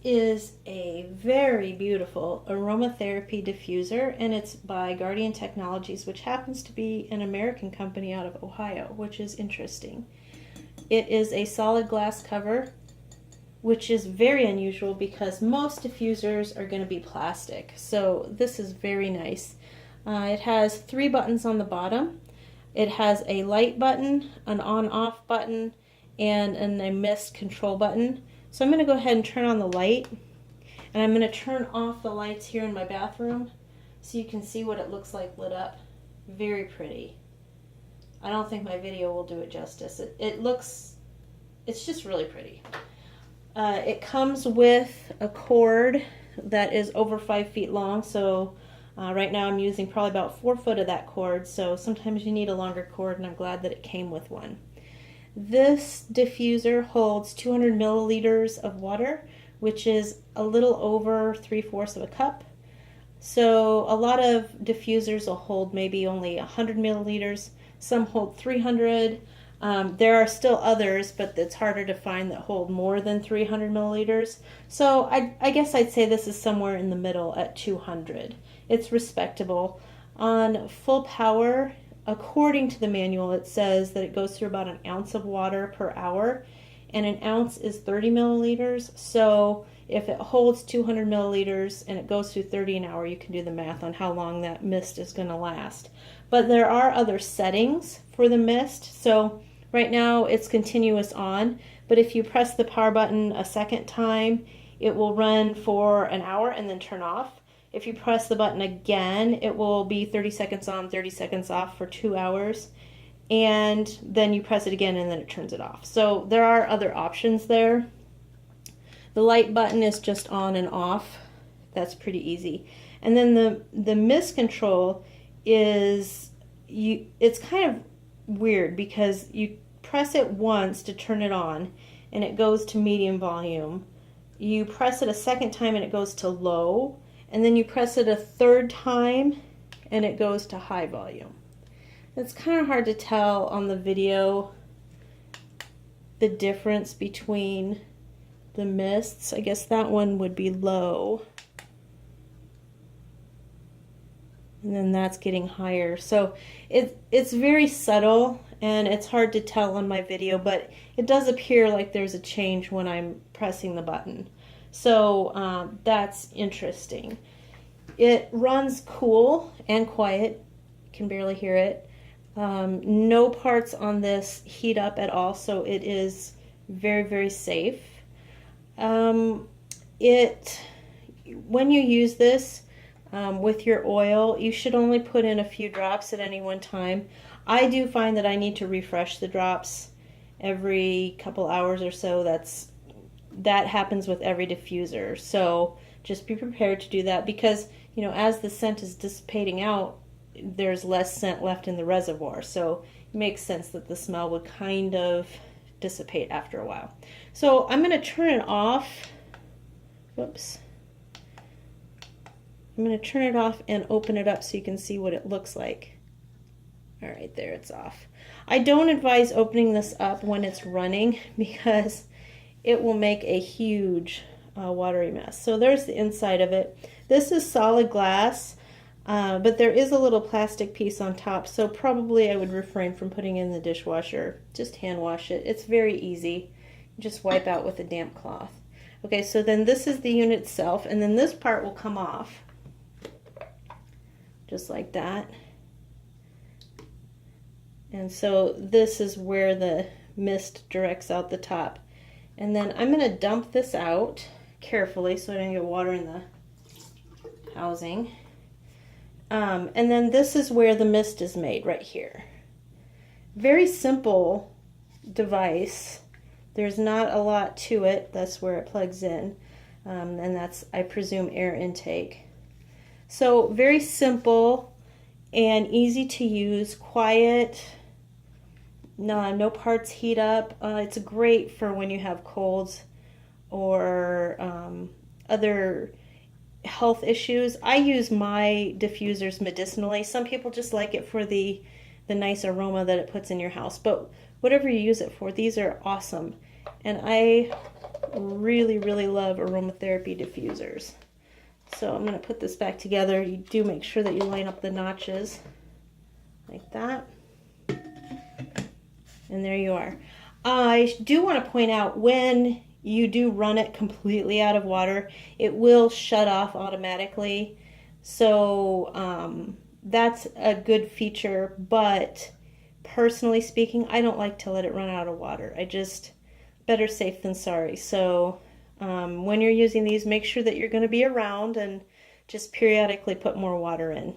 is a very beautiful aromatherapy diffuser, and it's by Guardian Technologies, which happens to be an American company out of Ohio, which is interesting. It is a solid glass cover, which is very unusual because most diffusers are going to be plastic. So this is very nice. It has 3 buttons on the bottom. It has a light button, an on-off button, and a mist control button. So I'm going to go ahead and turn on the light, and I'm going to turn off the lights here in my bathroom so you can see what it looks like lit up. Very pretty. I don't think my video will do it justice. It's just really pretty. It comes with a cord that is over 5 feet long, so right now I'm using probably about 4 foot of that cord, so sometimes you need a longer cord, and I'm glad that it came with one. This diffuser holds 200 milliliters of water, which is a little over 3/4 of a cup. So a lot of diffusers will hold maybe only 100 milliliters. Some hold 300. There are still others, but it's harder to find that hold more than 300 milliliters. So I guess I'd say this is somewhere in the middle at 200. It's respectable. On full power, according to the manual, it says that it goes through about 1 ounce of water per hour, and 1 ounce is 30 milliliters. So if it holds 200 milliliters and it goes through 30 an hour, you can do the math on how long that mist is going to last. But there are other settings for the mist. So right now it's continuous on, but if you press the power button a second time, it will run for 1 hour and then turn off. If you press the button again, it will be 30 seconds on, 30 seconds off for 2 hours. And then you press it again and then it turns it off. So there are other options there. The light button is just on and off. That's pretty easy. And then the mist control is, it's kind of weird because you press it once to turn it on and it goes to medium volume. You press it a second time and it goes to low. And then you press it a third time and it goes to high volume. It's kind of hard to tell on the video the difference between the mists. I guess that one would be low. And then that's getting higher. So it's very subtle and it's hard to tell on my video, but it does appear like there's a change when I'm pressing the button. So that's interesting. It runs cool and quiet. You can barely hear it. No parts on this heat up at all, so it is very, very safe. When you use this with your oil, you should only put in a few drops at any one time. I do find that I need to refresh the drops every couple hours or so. That happens with every diffuser, so just be prepared to do that because, you know, as the scent is dissipating out, there's less scent left in the reservoir, so it makes sense that the smell would kind of dissipate after a while. So I'm going to turn it off. Whoops. I'm going to turn it off and open it up so you can see what it looks like. All right, there, it's off. I don't advise opening this up when it's running because it will make a huge watery mess. So there's the inside of it. This is solid glass, but there is a little plastic piece on top, so probably I would refrain from putting it in the dishwasher. Just hand wash it. It's very easy. Just wipe out with a damp cloth. Okay, so then this is the unit itself, and then this part will come off. Just like that. And so this is where the mist directs out the top. And then I'm going to dump this out carefully so I don't get water in the housing. And then this is where the mist is made, right here. Very simple device. There's not a lot to it. That's where it plugs in. And that's, I presume, air intake. So very simple and easy to use, quiet. No parts heat up. It's great for when you have colds or other health issues. I use my diffusers medicinally. Some people just like it for the nice aroma that it puts in your house. But whatever you use it for, these are awesome. And I really, really love aromatherapy diffusers. So I'm going to put this back together. You do make sure that you line up the notches like that. And there you are. I do want to point out, when you do run it completely out of water, it will shut off automatically. So that's a good feature, but personally speaking, I don't like to let it run out of water. I just, better safe than sorry. So when you're using these, make sure that you're going to be around and just periodically put more water in.